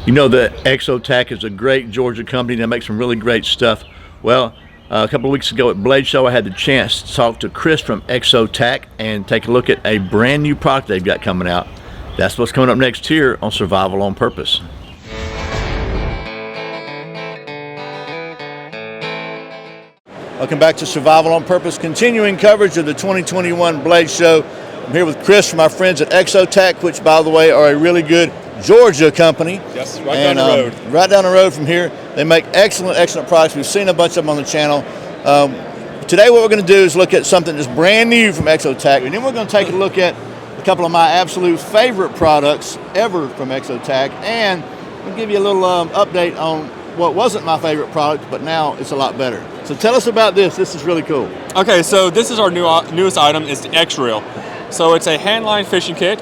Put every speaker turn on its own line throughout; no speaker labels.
You know that Exotac is a great Georgia company that makes some really great stuff. Well, a couple of weeks ago at Blade Show, I had the chance to talk to Chris from Exotac and take a look at a brand new product they've got coming out. That's what's coming up next here on Survival on Purpose. Welcome back to Survival on Purpose, continuing coverage of the 2021 Blade Show. I'm here with Chris from our friends at Exotac, which, by the way, are a really good Georgia company.
Yes, right down the road.
Right down the road from here. They make excellent products. We've seen a bunch of them on the channel. Today what we're going to do is look at something that's brand new from Exotac, and then we're going to take a look at a couple of my absolute favorite products ever from Exotac, and we'll give you a little update on what wasn't my favorite product, but now it's a lot better. So tell us about this. This is really cool.
Okay, so this is our newest item. It's the X-Reel. So it's a handline fishing kit.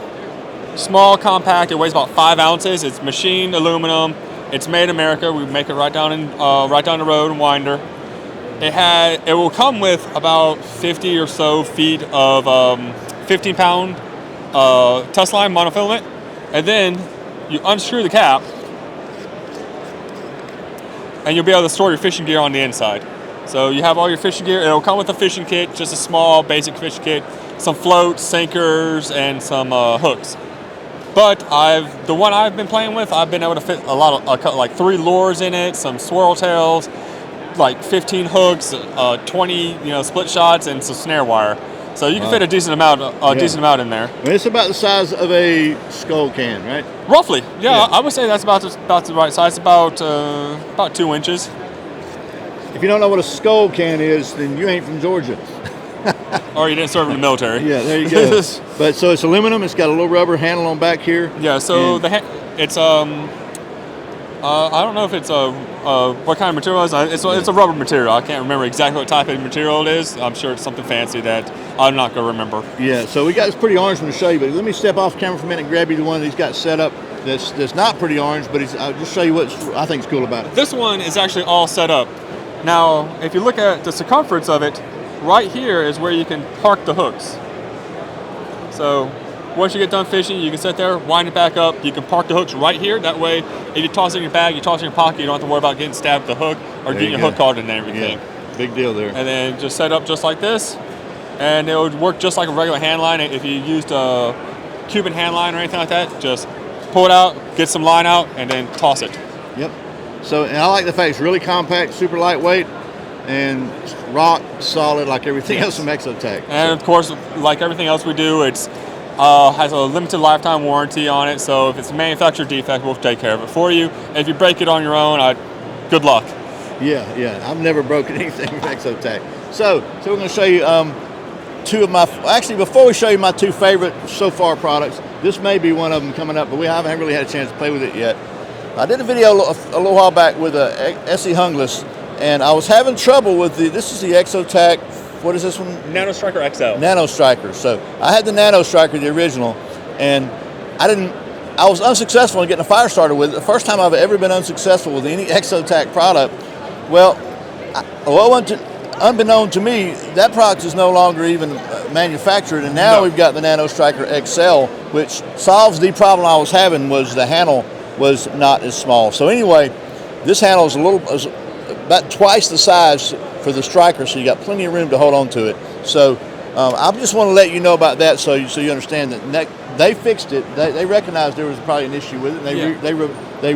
Small, compact. It weighs about 5 ounces. It's machined aluminum. It's made in America. We make it right down the road in Winder. It will come with about 50 or so feet of 15-pound test line monofilament, and then you unscrew the cap, and you'll be able to store your fishing gear on the inside. So you have all your fishing gear. It'll come with a fishing kit, just a small, basic fishing kit, some floats, sinkers, and some hooks. But the one I've been playing with, I've been able to fit a lot of, like 3 lures in it, some swirl tails, like 15 hooks, 20 split shots, and some snare wire. So you can fit a decent amount in there.
I mean, it's about the size of a skull can, right?
Roughly, yeah. I would say that's about the right size, about 2 inches.
If you don't know what a skull can is, then you ain't from Georgia.
Or you didn't serve in the military.
Yeah, there you go. But so it's aluminum. It's got a little rubber handle on back here.
Yeah. So it's I don't know if it's what kind of material it is. It's a rubber material. I can't remember exactly what type of material it is. I'm sure it's something fancy that I'm not gonna remember.
Yeah. So we got this pretty orange one to show you, but let me step off camera for a minute and grab you the one that he's got set up. That's not pretty orange, but I'll just show you what I think is cool about it.
This one is actually all set up. Now, if you look at the circumference of it, right here is where you can park the hooks. So once you get done fishing, you can sit there, wind it back up. You can park the hooks right here. That way, if you toss it in your bag, you toss it in your pocket, you don't have to worry about getting stabbed with the hook or getting your hook caught in everything.
Yeah, big deal there.
And then just set up just like this, and it would work just like a regular hand line. If you used a Cuban hand line or anything like that, just pull it out, get some line out, and then toss it.
Yep. So, and I like the fact it's really compact, super lightweight, and rock solid like everything else from Exotac.
And of course, like everything else we do, it's has a limited lifetime warranty on it. So if it's a manufacturer defect, we'll take care of it for you. And if you break it on your own, good luck.
Yeah. I've never broken anything from Exotac. So we're going to show you two of my. Actually, before we show you my 2 favorite so far products, this may be one of them coming up, but we haven't really had a chance to play with it yet. I did a video a little while back with a SE Hungless, and I was having trouble with this is the Exotac, what is this one?
Nano Striker XL.
Nano Striker. So I had the Nano Striker, the original, and I was unsuccessful in getting a fire starter with it. The first time I've ever been unsuccessful with any Exotac product. Well, unbeknown to me, that product is no longer even manufactured, and now we've got the Nano Striker XL, which solves the problem I was having, was the handle was not as small. So anyway, this handle is about twice the size for the Striker, so you got plenty of room to hold on to it. So I just want to let you know about that, so you understand that they fixed it. They recognized there was probably an issue with it. And they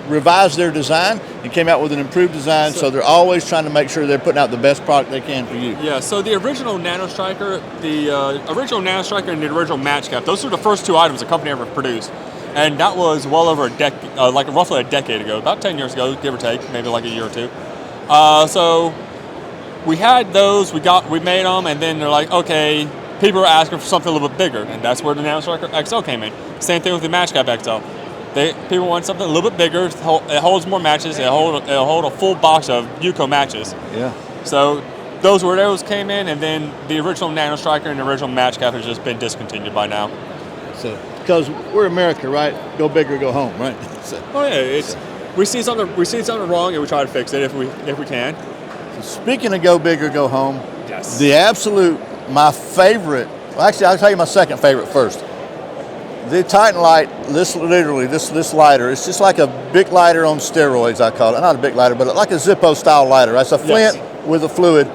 revised their design and came out with an improved design. So they're always trying to make sure they're putting out the best product they can for you.
Yeah. So the original Nano Striker, and the original Match Cap, those are the first 2 items the company ever produced. And that was well over roughly a decade ago, about 10 years ago, give or take, maybe like a year or 2. So we had those, we made them, and then they're like, okay, people were asking for something a little bit bigger, and that's where the Nano Striker XL came in. Same thing with the Match Cap XL. People want something a little bit bigger. It holds more matches. It'll hold a full box of Yuko matches.
Yeah.
So those came in, and then the original Nano Striker and the original Match Cap has just been discontinued by now.
So, because we're America, right? Go big or go home, right?
We see something wrong, and we try to fix it if we can.
So speaking of go big or go home,
yes.
My favorite. Well, actually, I'll tell you my second favorite first. The Titan light, this lighter, it's just like a Bic lighter on steroids, I call it. Not a Bic lighter, but like a Zippo style lighter. It's a flint with a fluid.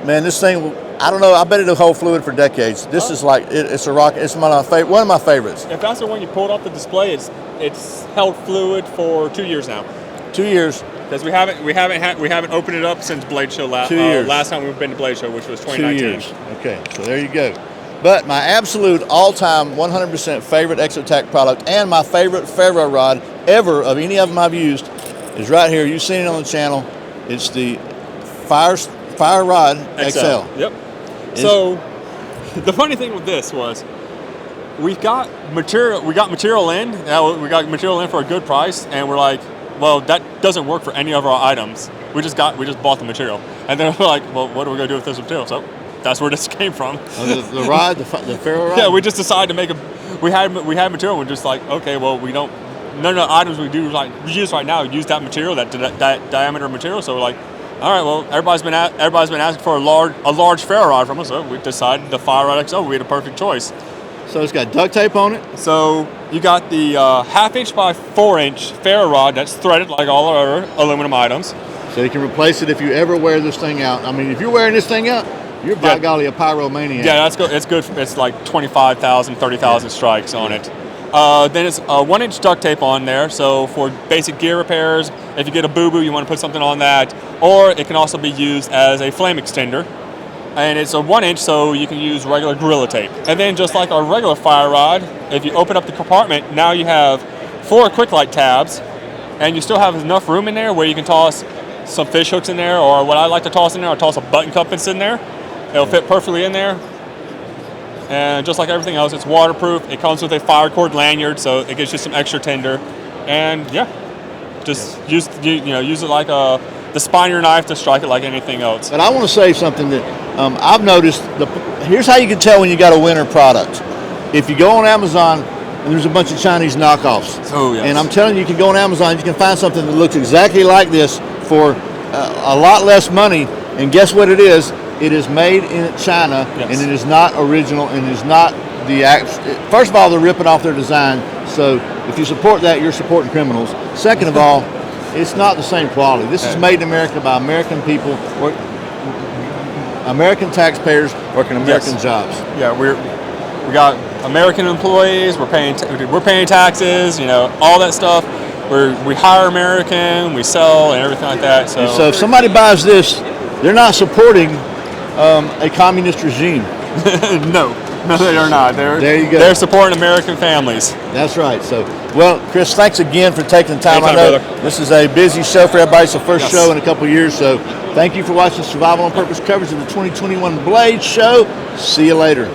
Man, this thing, I don't know, I bet it'll hold fluid for decades. This is like, it's a rocket. It's one of my favorites.
If that's the one you pulled off the display, it's held fluid for 2 years now.
2 years.
Because we haven't opened it up since Blade Show
2 years.
Last time we've been to Blade Show, which was 2019.
2 years. Okay, so there you go. But my absolute all-time 100% favorite Exotac product and my favorite ferro rod ever of any of them I've used is right here. You've seen it on the channel. It's the Fire Rod XL.
Yep. So the funny thing with this was we got material in. We got material in for a good price, and we're like, well, that doesn't work for any of our items. We just bought the material, and then we're like, well, what are we gonna do with this material? So that's where this came from.
The rod, the ferro rod.
Yeah, we just decided to make we had material. We're just like, okay, well, none of the items we use right now use that material, that diameter material. So we're like, all right, well, everybody's been asking for a large ferro rod from us, so we decided the Fire Rod XL would be the perfect choice.
So it's got duct tape on it.
So you got the 1/2 inch by 4 inch ferro rod that's threaded like all our other aluminum items.
So you can replace it if you ever wear this thing out. I mean, if you're wearing this thing out, you're by golly a pyromaniac.
Yeah, that's good. It's good. It's like 25,000, 30,000 strikes on it. Then it's 1 inch duct tape on there. So for basic gear repairs, if you get a boo-boo, you want to put something on that. Or it can also be used as a flame extender. And it's a 1 inch, so you can use regular Gorilla Tape. And then just like our regular fire rod, if you open up the compartment, now you have 4 quick light tabs, and you still have enough room in there where you can toss some fish hooks in there, or what I like to toss in there, I toss a button cup that's in there. It'll fit perfectly in there. And just like everything else, it's waterproof. It comes with a fire cord lanyard, so it gives you some extra tender. And yeah, just use it like the spine of your knife to strike it like anything else.
But I want to say something that I've noticed. Here's how you can tell when you got a winner product. If you go on Amazon and there's a bunch of Chinese knockoffs.
Oh, yes.
And I'm telling you, you can go on Amazon, you can find something that looks exactly like this for a lot less money. And guess what it is? It is made in China,
yes.
And it is not original, and it is not the first of all, they're ripping off their design. So if you support that, you're supporting criminals. Second of all, it's not the same quality. This is made in America by American people, American taxpayers working American jobs.
Yeah, we got American employees. We're paying taxes. All that stuff. We hire American. We sell and everything like that. So
if somebody buys this, they're not supporting a communist regime.
No, they are not.
There you go.
They're supporting American families.
That's right. So, well, Chris, thanks again for taking the time.
Anytime,
I know
brother.
This is a busy show for everybody. It's the first show in a couple of years. So, thank you for watching Survival on Purpose coverage of the 2021 Blade Show. See you later.